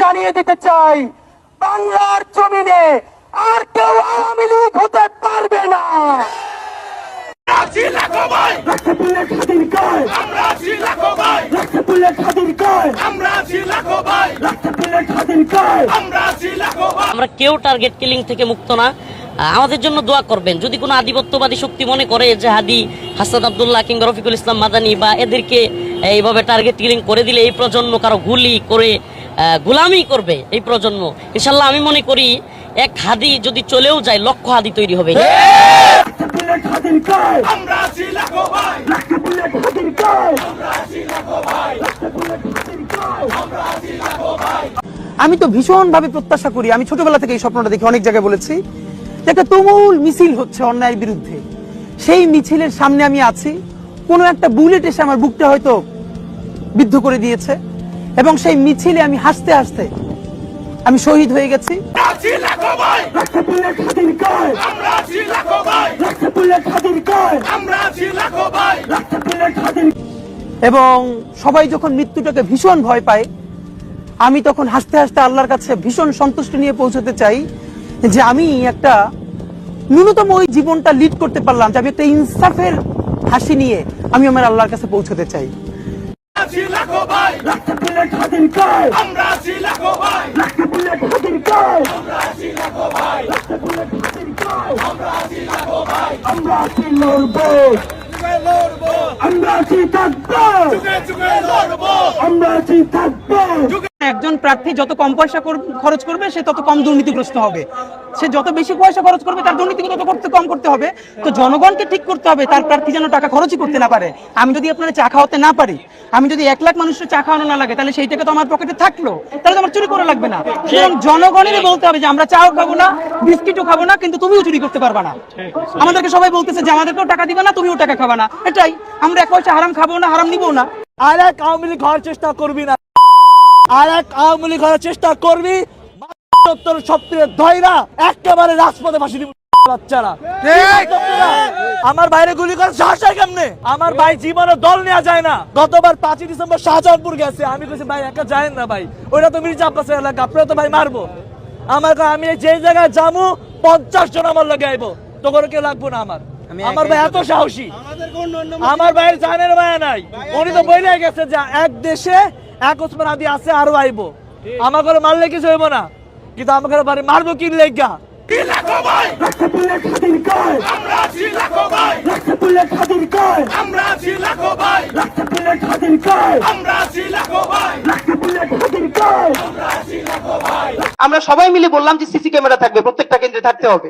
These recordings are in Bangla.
জানিয়ে দিতে চাই, বাংলার জমিনে আর কেউ আওয়ামী লীগ হতে পারবে না। আমরা কেউ টার্গেট কিলিং থেকে মুক্ত না। আমাদের জন্য দোয়া করবেন। যদি কোনো আধিপত্যবাদী শক্তি মনে করে যে হাদি, হাসান আব্দুল্লাহ কিংবা রফিকুল ইসলাম মাদানী বা এদেরকে এইভাবে টার্গেট কিলিং করে দিলে এই প্রজন্ম কারো গুলি করে গোলামি করবে, এই প্রজন্ম ইনশাল্লাহ আমি মনে করি এক হাদি যদি চলেও যায় লক্ষ হাদি তৈরি হবে। আমি তো ভীষণভাবে প্রত্যাশা করি, আমি ছোটবেলা থেকে এই স্বপ্নটা দেখি, অনেক জায়গায় বলেছি যে একটা তুমুল মিছিল হচ্ছে অন্যায়ের বিরুদ্ধে। সেই মিছিলের সামনে আমি আছি, কোনো একটা বুলেট এসে আমার বুকটা হয়তো বিদ্ধ করে দিয়েছে এবং সেই মিছিলে আমি হাসতে হাসতে আমি শহীদ হয়ে গেছি। এবং সবাই যখন মৃত্যুটাকে ভীষণ ভয় পায়, আমি তখন হাসতে হাসতে আল্লাহর কাছে ভীষণ সন্তুষ্টি নিয়ে পৌঁছতে চাই যে আমি একটা ন্যূনতম ওই জীবনটা লিড করতে পারলাম, যে আমি একটা ইনসাফের হাসি নিয়ে আমি আমার আল্লাহর কাছে পৌঁছতে চাই। একজন প্রার্থী যত কম পয়সা খরচ করবে সে তত কম দুর্নীতিগ্রস্ত হবে, সে যত বেশি পয়সা খরচ করবে তার দুর্নীতি তত কম করতে হবে। তো জনগণকে ঠিক করতে হবে তার প্রার্থী যেন টাকা খরচই করতে না পারে। আমি যদি আপনারা চা খাওয়াতে না পারি, আমি যদি 1 লাখ মানুষের চা খাওয়ানো না লাগে, তাহলে সেই টাকা তো আমার পকেটে থাকলো, তাহলে তো আমার চুরি করা লাগবে না। সুতরাং জনগণেরই বলতে হবে যে আমরা চাও খাবো না, বিস্কিটও খাবো না, কিন্তু তুমিও চুরি করতে পারবা না। আমাদেরকে সবাই বলতেছে যে আমাদেরকেও টাকা দিবা না, তুমিও টাকা খাবা না। এটাই, আমরা 1 পয়সা হারাম খাবো না, হারাম নিবো না। আর এক আওয়ামী লীগ হওয়ার চেষ্টা করবি না, আর এক আওয়ামী লীগ হওয়ার চেষ্টা করবি, সবথেকে ধৈরা একেবারে রাজপথে ফাঁসি দিব বাচ্চারা। আমার বাইরে গুলি করে সাহস হয় কেমনে? আমার ভাই জীবনে দল নেওয়া যায় না। গতবার 5ই ডিসেম্বর শাহজাহানপুর গেছে, আমি কইছি ভাই একা যায় না ভাই, ওইটা তো মির্জা আব্বাসের এলাকা, আপনারা তো ভাই মারবো। আমি যে জায়গায় যাবো 50 জন আমার লগে আইবো, তো করে কেউ লাগবো না। আমার ভাই এত সাহসী, আমার ভাইয়ের জানের মায়া নাই। উনি তো বইলে গেছে যে এক দেশে এক ওসমান আদি আছে, আরো আইবো। আমার ঘরে মারলে কিছু হইব না, কিন্তু আমার ঘরে বাড়ি মারবো কি লেগা? আমরা সবাই মিলে বললাম যে সিসি ক্যামেরা থাকবে, প্রত্যেকটা কেন্দ্রে থাকতে হবে।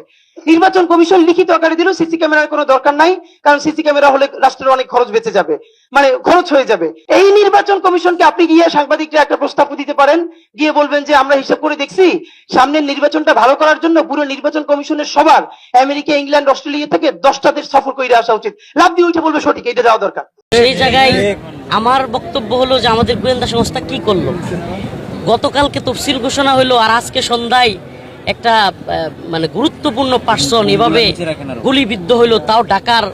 নির্বাচন কমিশন লিখিত আকারে দিল সিসি ক্যামেরার কোনো দরকার নাই, কারণ সিসি ক্যামেরা হলে রাষ্ট্রের অনেক খরচ বেঁচে যাবে, মানে খরচ হয়ে যাবে। এই নির্বাচন কমিশনকে আপনি গিয়ে সাংবাদিকরা একটা প্রস্তাব দিতে পারেন, গিয়ে বলবেন যে আমরা হিসাব করে দেখছি সামনের নির্বাচনটা ভালো করার জন্য পুরো নির্বাচন কমিশনের সবার আমেরিকা, ইংল্যান্ড, অস্ট্রেলিয়া থেকে 10টা দেশ সফর করে আসা উচিত। লাভ দিয়ে উঠে বলবে সঠিক, এটা যাওয়া দরকার। সেই জায়গায় আমার বক্তব্য হলো যে আমাদের গোয়েন্দা সংস্থা কি করলো। গতকালকে তফসিল ঘোষণা হলো, আর আজকে সন্ধ্যায় একটা মানে গুরুত্বপূর্ণ পার্সন এভাবে গুলিবিদ্ধ হইলো, তাও ঢাকার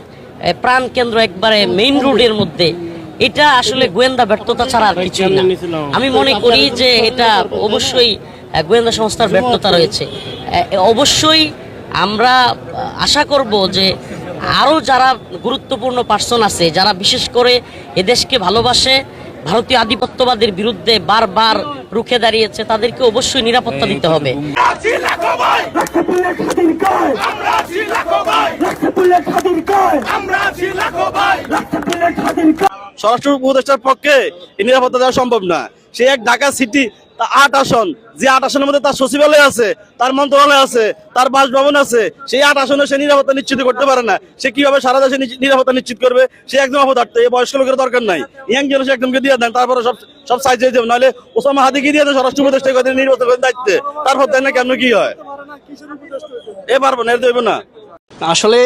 প্রাণ কেন্দ্র একবারে মেইন রোডের মধ্যে। এটা আসলে গোয়েন্দা ব্যর্থতা ছাড়া আর কিছুই না। আমি মনে করি যে এটা অবশ্যই গোয়েন্দা সংস্থার ব্যর্থতা রয়েছে। অবশ্যই আমরা আশা করব যে আরও যারা গুরুত্বপূর্ণ পার্সন আছে, যারা বিশেষ করে এদেশকে ভালোবাসে, ভারতীয় আধিপত্যবাদের বিরুদ্ধে বারবার রুখে দাঁড়িয়েছে, তাদেরকে অবশ্যই নিরাপত্তা দিতে হবে। স্বরাষ্ট্র উপদেষ্টার পক্ষে এই নিরাপত্তা দেওয়া সম্ভব না। সে এক ঢাকা সিটি 8 আসন, যে 8 আসনের মধ্যে তার সচিবালয় আছে, তার মন্ত্রণালয় আছে, তার বাসভবন আছে, সেই 8 আসনে সে নিরাপত্তা নিশ্চিত করতে পারে না। সে কিভাবে সারা দেশে নিরাপত্তা নিশ্চিত করবে? সে একদম অপদার্থ। এই বয়স্ক লোকের দরকার নাই, ইয়াং জেনারেশন একদমকে দিয়ে দেন, তারপরে সব সাইজ হয়ে যাবে। নাহলে ওসামা হাদিকে দিয়ে দেন স্বরাষ্ট্র উপদেষ্টা নির্বাচন করেন দায়িত্বে, তারপর দেন না কেন কি হয়? এ পারবো না, এর দেব না। আসলে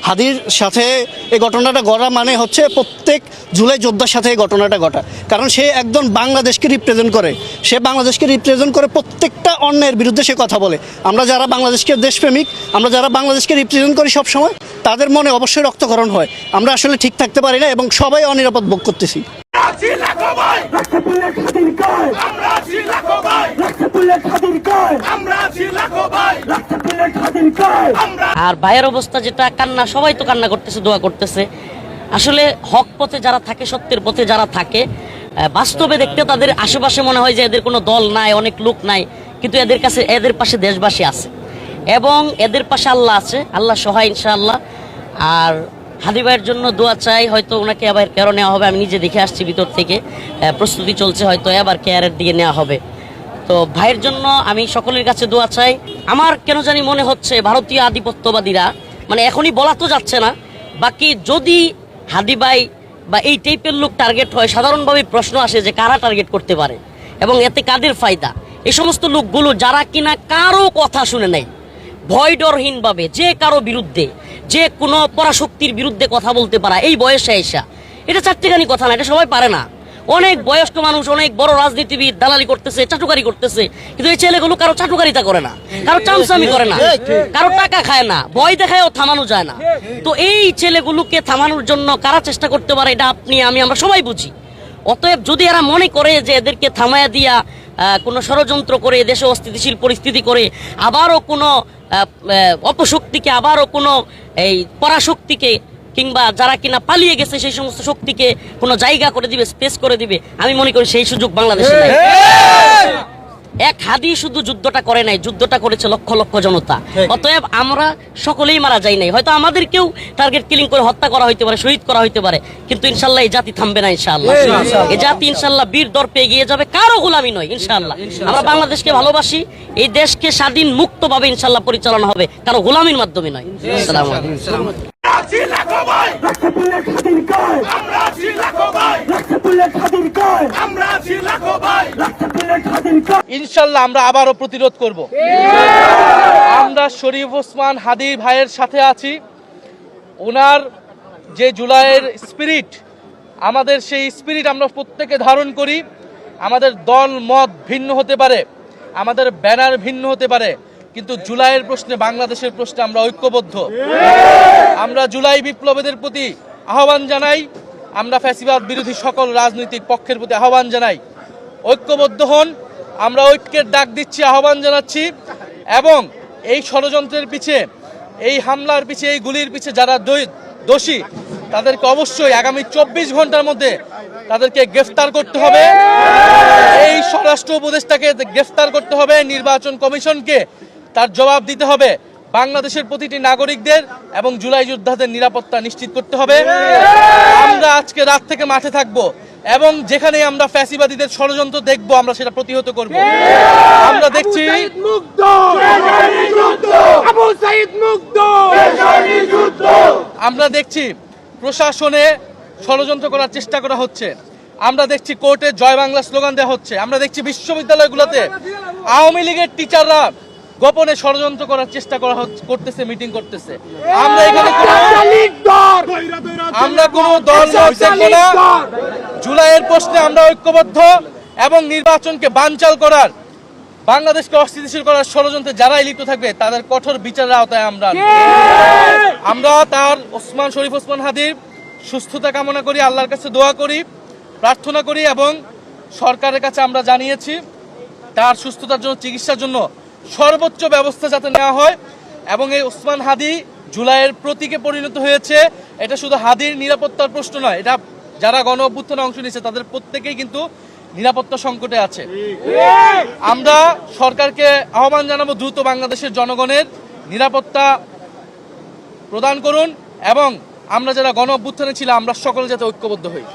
হাদির সাথে এই ঘটনাটা ঘটা মানে হচ্ছে প্রত্যেক জুলাই যোদ্ধার সাথে এই ঘটনাটা ঘটা, কারণ সে একদম বাংলাদেশকে রিপ্রেজেন্ট করে। সে বাংলাদেশকে রিপ্রেজেন্ট করে প্রত্যেকটা অন্যায়ের বিরুদ্ধে সে কথা বলে। আমরা যারা বাংলাদেশকে দেশপ্রেমিক, আমরা যারা বাংলাদেশকে রিপ্রেজেন্ট করি সব সময়, তাদের মনে অবশ্যই রক্তক্ষরণ হয়। আমরা আসলে ঠিক থাকতে পারি না এবং সবাই অনিরাপদ ভোগ করতেছি। লাখপতির খাদির কয় আমরা আছি লাখো ভাই লাখপতির খাদির কয় আমরা আছি লাখো ভাই লাখপতির খাদির কয় আর ভাইয়ের অবস্থা যেটা, কান্না, সবাই তো কান্না করতেছে, দোয়া করতেছে। আসলে হক পথে যারা থাকে, সত্যের পথে যারা থাকে, বাস্তবে দেখতে তাদের আশেপাশে মনে হয় যে এদের কোনো দল নাই, অনেক লোক নাই, কিন্তু এদের কাছে, এদের পাশে দেশবাসী আছে এবং এদের পাশে আল্লাহ আছে, আল্লাহ সহায় ইনশাআল্লাহ। আর হাদি ভাইয়ের জন্য দোয়া চাই, হয়তো ওনাকে আবার কেয়ারও নেওয়া হবে, আমি নিজে দেখে আসছি ভিতর থেকে, প্রস্তুতি চলছে, হয়তো আবার কেয়ারের দিকে নেওয়া হবে। তো ভাইয়ের জন্য আমি সকলের কাছে দোয়া চাই। আমার কেন জানি মনে হচ্ছে ভারতীয় আধিপত্যবাদীরা, মানে এখনই বলা তো যাচ্ছে না, বাকি যদি হাদি ভাই বা এই টাইপের লোক টার্গেট হয়, সাধারণভাবে প্রশ্ন আসে যে কারা টার্গেট করতে পারে এবং এতে কাদের ফায়দা। এই সমস্ত লোকগুলো যারা কিনা কারো কথা শুনে নাই, ভয় ডরহীনভাবে যে কারো বিরুদ্ধে, যে কোনো পরাশক্তির বিরুদ্ধে কথা বলতে পারা, এই বয়সে এসা, এটা চারটেখানি কথা না, এটা সবাই পারে না। অনেক বয়স্ক মানুষ, অনেক বড় রাজনীতিবিদ দালালি করতেছে, চাটুকারি করতেছে, কিন্তু এই ছেলেগুলো কারো চাটুকারিতা করে না, কারো চামচামি করে না, কারো টাকা খায় না, ভয় দেখায়ও থামানো যায় না। তো এই ছেলেগুলোকে থামানোর জন্য কারা চেষ্টা করতে পারে, এটা আপনি, আমি, আমরা সবাই বুঝি। অতএব যদি এরা মনে করে যে এদেরকে থামায়া দিয়া কোনো ষড়যন্ত্র করে দেশে অস্থিতিশীল পরিস্থিতি করে আবারও কোনো অপশক্তিকে, আবারও কোনো এই পরাশক্তিকে, কিংবা যারা কিনা পালিয়ে গেছে সেই সমস্ত শক্তিকে কোনো জায়গা করে দিবে, স্পেস করে দিবে, আমি মনে করি সেই সুযোগ বাংলাদেশে নাই। এক হাদি শুধু যুদ্ধটা করে নাই, যুদ্ধটা করেছে লক্ষ লক্ষ জনতা। অতএব আমরা সকলেই মারা যাই নাই, হয়তো আমাদেরকেও টার্গেট কিলিং করে হত্যা করা হইতে পারে, শহীদ করা হইতে পারে, কিন্তু ইনশাল্লাহ এই জাতি থামবে না ইনশাআল্লাহ। এই জাতি ইনশাল্লাহ বীর দর্পে এগিয়ে যাবে, কারো গোলামি নয় ইনশাআল্লাহ। আমরা বাংলাদেশকে ভালোবাসি, এই দেশকে স্বাধীন মুক্তভাবে ইনশাল্লাহ পরিচালনা হবে, কারো গোলামির মাধ্যমে নয়। আসসালামু আলাইকুম। লাখপতির খাদির কয় আমরা আছি লাখো ভাই লাখপতির খাদির কয় আমরা আছি লাখো ভাই লাখপতির খাদির কয় ইনশাল্লাহ আমরা আবারও প্রতিরোধ করব। আমরা শরীফ ওসমান হাদি ভাইয়ের সাথে আছি। ওনার যে জুলাইয়ের স্পিরিট, আমাদের সেই স্পিরিট আমরা প্রত্যেকে ধারণ করি। আমাদের দল মত ভিন্ন হতে পারে, আমাদের ব্যানার ভিন্ন হতে পারে, কিন্তু জুলাইয়ের প্রশ্নে, বাংলাদেশের প্রশ্নে আমরা ঐক্যবদ্ধ। আমরা জুলাই বিপ্লবীদের প্রতি আহ্বান জানাই, আমরা ফ্যাসিবাদ বিরোধী সকল রাজনৈতিক পক্ষের প্রতি আহ্বান জানাই, ঐক্যবদ্ধ হন। আমরা ঐক্যের ডাক দিচ্ছি, আহ্বান জানাচ্ছি, এবং এই ষড়যন্ত্রের পিছে, এই হামলার পিছে, এই গুলির পিছে যারা দোষী, তাদেরকে অবশ্যই আগামী 24 ঘন্টার মধ্যে তাদেরকে গ্রেফতার করতে হবে। এই স্বরাষ্ট্র উপদেষ্টাকে গ্রেফতার করতে হবে, নির্বাচন কমিশনকে তার জবাব দিতে হবে, বাংলাদেশের প্রতিটি নাগরিকদের এবং জুলাই যোদ্ধাদের নিরাপত্তা নিশ্চিত করতে হবে। আমরা আজকে রাত থেকে মাঠে থাকব এবং যেখানে আমরা ফ্যাসিবাদীদের ষড়যন্ত্র দেখব, আমরা সেটা প্রতিহত করব। আমরা দেখছি আমরা দেখছি প্রশাসনে ষড়যন্ত্র করার চেষ্টা করা হচ্ছে, আমরা দেখছি কোর্টে জয় বাংলা স্লোগান দেওয়া হচ্ছে, আমরা দেখছি বিশ্ববিদ্যালয়গুলোতে আওয়ামী লীগের টিচাররা গোপনে ষড়যন্ত্র করার চেষ্টা করতেছে, মিটিং করতেছে। আমরা এখানে আমরা কোনো দল দেখব না। জুলাইয়ের প্রশ্নে আমরা ঐক্যবদ্ধ এবং নির্বাচনকে বানচাল করার, বাংলাদেশকে অস্থিতিশীল করার ষড়যন্ত্রে যারাই লিপ্ত থাকবে তাদের কঠোর বিচারের আওতায় আমরা তার শরীফ ওসমান হাদির সুস্থতা কামনা করি, আল্লাহর কাছে দোয়া করি, প্রার্থনা করি, এবং সরকারের কাছে আমরা জানিয়েছি তার সুস্থতার জন্য, চিকিৎসার জন্য সর্বোচ্চ ব্যবস্থা যাতে নেওয়া হয়। এবং এই ওসমান হাদি জুলাইয়ের প্রতীকে পরিণত হয়েছে। এটা শুধু হাদির নিরাপত্তার প্রশ্ন নয়, এটা যারা গণ অভ্যুত্থানে অংশ নিয়েছে তাদের প্রত্যেকেই কিন্তু নিরাপত্তা সংকটে আছে। আমরা সরকারকে আহ্বান জানাবো, দ্রুত বাংলাদেশের জনগণের নিরাপত্তা প্রদান করুন, এবং আমরা যারা গণ অভ্যুত্থানে ছিলাম আমরা সকলে যাতে ঐক্যবদ্ধ হই।